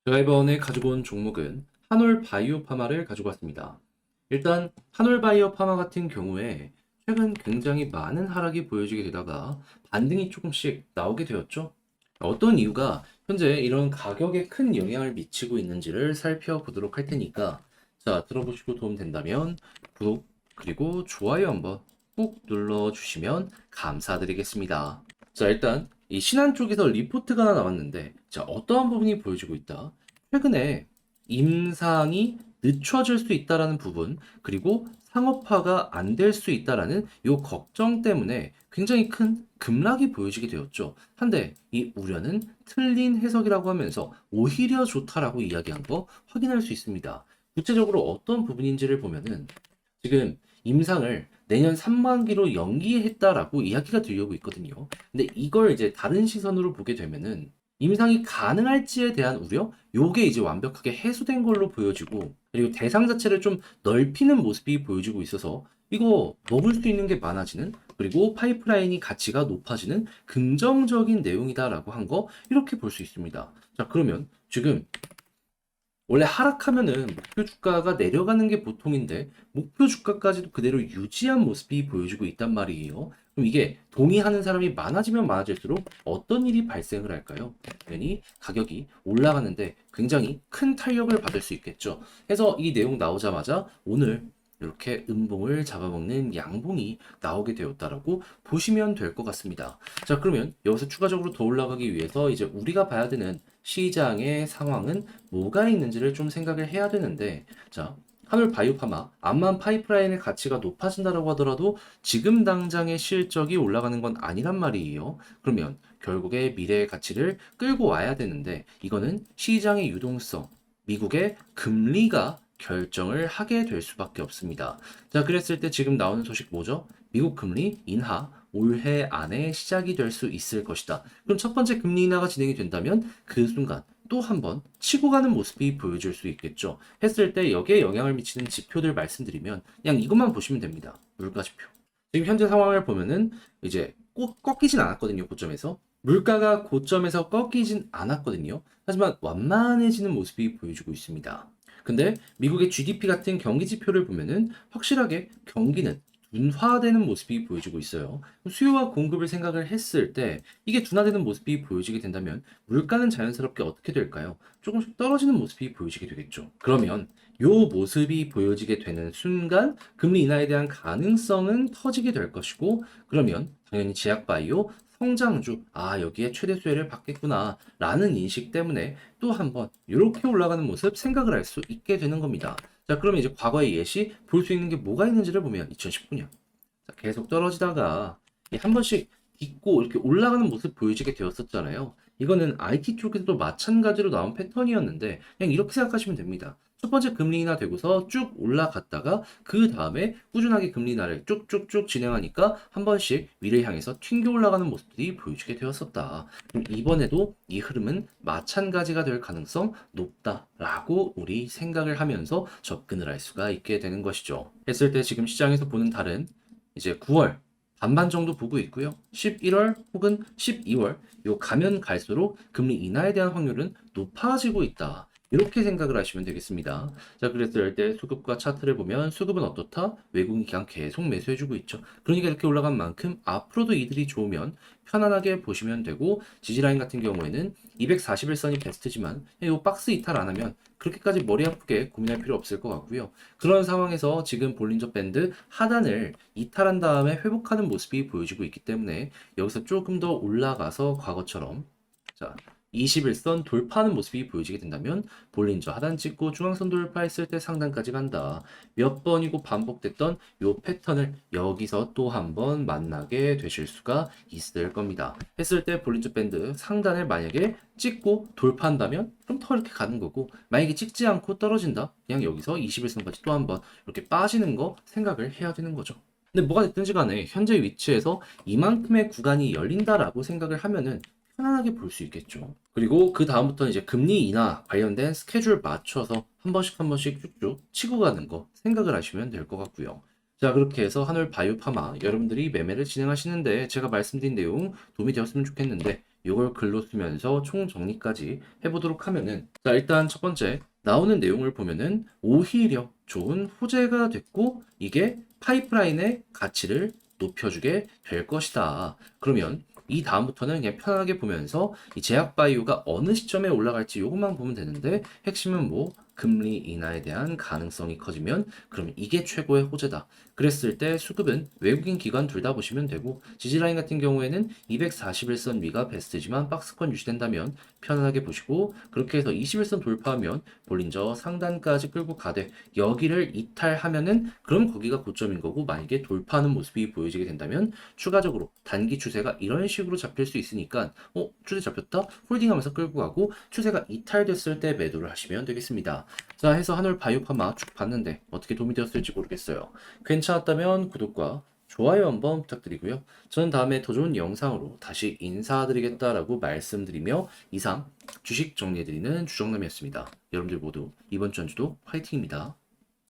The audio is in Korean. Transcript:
제가 이번에 가지고 온 종목은 한올 바이오 파마를 가지고 왔습니다. 일단 한올 바이오 파마 같은 경우에 최근 굉장히 많은 하락이 보여지게 되다가 반등이 조금씩 나오게 되었죠. 어떤 이유가 현재 이런 가격에 큰 영향을 미치고 있는지를 살펴보도록 할 테니까 자, 들어보시고 도움 된다면 구독 그리고 좋아요 한번 꾹 눌러주시면 감사드리겠습니다. 자, 일단 이 신한 쪽에서 리포트가 하나 나왔는데 자, 어떠한 부분이 보여지고 있다. 최근에 임상이 늦춰질 수 있다라는 부분, 그리고 상업화가 안 될 수 있다라는 요 걱정 때문에 굉장히 큰 급락이 보여지게 되었죠. 한데 이 우려는 틀린 해석이라고 하면서 오히려 좋다라고 이야기한 거 확인할 수 있습니다. 구체적으로 어떤 부분인지를 보면은 지금 임상을 내년 3반기로 연기했다라고 이야기가 들려오고 있거든요. 근데 이걸 이제 다른 시선으로 보게 되면은 임상이 가능할지에 대한 우려? 요게 이제 완벽하게 해소된 걸로 보여지고, 그리고 대상 자체를 좀 넓히는 모습이 보여지고 있어서 이거 먹을 수 있는 게 많아지는, 그리고 파이프라인이 가치가 높아지는 긍정적인 내용이다라고 한 거 이렇게 볼 수 있습니다. 자, 그러면 지금 원래 하락하면은 목표 주가가 내려가는 게 보통인데 목표 주가까지도 그대로 유지한 모습이 보여지고 있단 말이에요. 그럼 이게 동의하는 사람이 많아지면 많아질수록 어떤 일이 발생을 할까요? 당연히 가격이 올라가는데 굉장히 큰 탄력을 받을 수 있겠죠. 그래서 이 내용 나오자마자 오늘 이렇게 음봉을 잡아먹는 양봉이 나오게 되었다라고 보시면 될 것 같습니다. 자, 그러면 여기서 추가적으로 더 올라가기 위해서 이제 우리가 봐야 되는 시장의 상황은 뭐가 있는지를 좀 생각을 해야 되는데, 자, 한올 바이오파마, 암만 파이프라인의 가치가 높아진다라고 하더라도 지금 당장의 실적이 올라가는 건 아니란 말이에요. 그러면 결국에 미래의 가치를 끌고 와야 되는데, 이거는 시장의 유동성, 미국의 금리가 결정을 하게 될 수밖에 없습니다. 자, 그랬을 때 지금 나오는 소식 뭐죠? 미국 금리 인하 올해 안에 시작이 될 수 있을 것이다. 그럼 첫 번째 금리 인하가 진행이 된다면 그 순간 또 한 번 치고 가는 모습이 보여줄 수 있겠죠. 했을 때 여기에 영향을 미치는 지표들 말씀드리면 그냥 이것만 보시면 됩니다. 물가 지표. 지금 현재 상황을 보면은 이제 꼭 꺾이진 않았거든요. 고점에서. 물가가 고점에서 꺾이진 않았거든요. 하지만 완만해지는 모습이 보여주고 있습니다. 근데 미국의 GDP 같은 경기 지표를 보면은 확실하게 경기는 둔화되는 모습이 보여지고 있어요. 수요와 공급을 생각을 했을 때 이게 둔화되는 모습이 보여지게 된다면 물가는 자연스럽게 어떻게 될까요? 조금씩 떨어지는 모습이 보여지게 되겠죠. 그러면 요 모습이 보여지게 되는 순간 금리 인하에 대한 가능성은 터지게 될 것이고, 그러면 당연히 제약바이오 성장주, 아, 여기에 최대 수혜를 받겠구나 라는 인식 때문에 또 한번 이렇게 올라가는 모습 생각을 할 수 있게 되는 겁니다. 자, 그러면 이제 과거의 예시 볼 수 있는 게 뭐가 있는지를 보면 2019년 계속 떨어지다가 한 번씩 딛고 이렇게 올라가는 모습 보여지게 되었었잖아요. 이거는 IT 쪽에서도 마찬가지로 나온 패턴이었는데 그냥 이렇게 생각하시면 됩니다. 첫 번째 금리 인하 되고서 쭉 올라갔다가 그 다음에 꾸준하게 금리 인하를 쭉쭉쭉 진행하니까 한 번씩 위를 향해서 튕겨 올라가는 모습들이 보여지게 되었었다. 그럼 이번에도 이 흐름은 마찬가지가 될 가능성 높다라고 우리 생각을 하면서 접근을 할 수가 있게 되는 것이죠. 했을 때 지금 시장에서 보는 달은 이제 9월 반반 정도 보고 있고요. 11월 혹은 12월 요 가면 갈수록 금리 인하에 대한 확률은 높아지고 있다. 이렇게 생각을 하시면 되겠습니다. 자, 그랬을 때 수급과 차트를 보면 수급은 어떻다? 외국인이 그냥 계속 매수해주고 있죠. 그러니까 이렇게 올라간 만큼 앞으로도 이들이 좋으면 편안하게 보시면 되고, 지지라인 같은 경우에는 241선이 베스트지만 이 박스 이탈 안 하면 그렇게까지 머리 아프게 고민할 필요 없을 것 같고요. 그런 상황에서 지금 볼린저 밴드 하단을 이탈한 다음에 회복하는 모습이 보여지고 있기 때문에 여기서 조금 더 올라가서 과거처럼 자 21선 돌파하는 모습이 보여지게 된다면 볼린저 하단 찍고 중앙선 돌파했을 때 상단까지 간다. 몇 번이고 반복됐던 요 패턴을 여기서 또 한 번 만나게 되실 수가 있을 겁니다. 했을 때 볼린저 밴드 상단을 만약에 찍고 돌파한다면 그럼 더 이렇게 가는 거고, 만약에 찍지 않고 떨어진다 그냥 여기서 21선까지 또 한 번 이렇게 빠지는 거 생각을 해야 되는 거죠. 근데 뭐가 됐든지 간에 현재 위치에서 이만큼의 구간이 열린다라고 생각을 하면은 편안하게 볼 수 있겠죠. 그리고 그 다음부터 이제 금리 인하 관련된 스케줄 맞춰서 한 번씩 한 번씩 쭉쭉 치고 가는 거 생각을 하시면 될 것 같고요. 자, 그렇게 해서 한올 바이오파마 여러분들이 매매를 진행하시는데 제가 말씀드린 내용 도움이 되었으면 좋겠는데 이걸 글로 쓰면서 총 정리까지 해보도록 하면은, 자, 일단 첫 번째 나오는 내용을 보면은 오히려 좋은 호재가 됐고 이게 파이프라인의 가치를 높여주게 될 것이다. 그러면 이 다음부터는 그냥 편하게 보면서 이 제약 바이오가 어느 시점에 올라갈지 요것만 보면 되는데, 핵심은 뭐 금리 인하에 대한 가능성이 커지면 그럼 이게 최고의 호재다. 그랬을 때 수급은 외국인 기관 둘 다 보시면 되고, 지지라인 같은 경우에는 241선 위가 베스트지만 박스권 유지된다면 편안하게 보시고, 그렇게 해서 21선 돌파하면 볼린저 상단까지 끌고 가되 여기를 이탈하면은 그럼 거기가 고점인 거고, 만약에 돌파하는 모습이 보여지게 된다면 추가적으로 단기 추세가 이런 식으로 잡힐 수 있으니까 추세 잡혔다? 홀딩하면서 끌고 가고, 추세가 이탈됐을 때 매도를 하시면 되겠습니다. 자, 해서 한올 바이오파마 쭉 봤는데 어떻게 도움이 되었을지 모르겠어요. 괜찮았다면 구독과 좋아요 한번 부탁드리고요. 저는 다음에 더 좋은 영상으로 다시 인사드리겠다라고 말씀드리며 이상 주식 정리해드리는 주정남이었습니다. 여러분들 모두 이번 주 한 주도 화이팅입니다.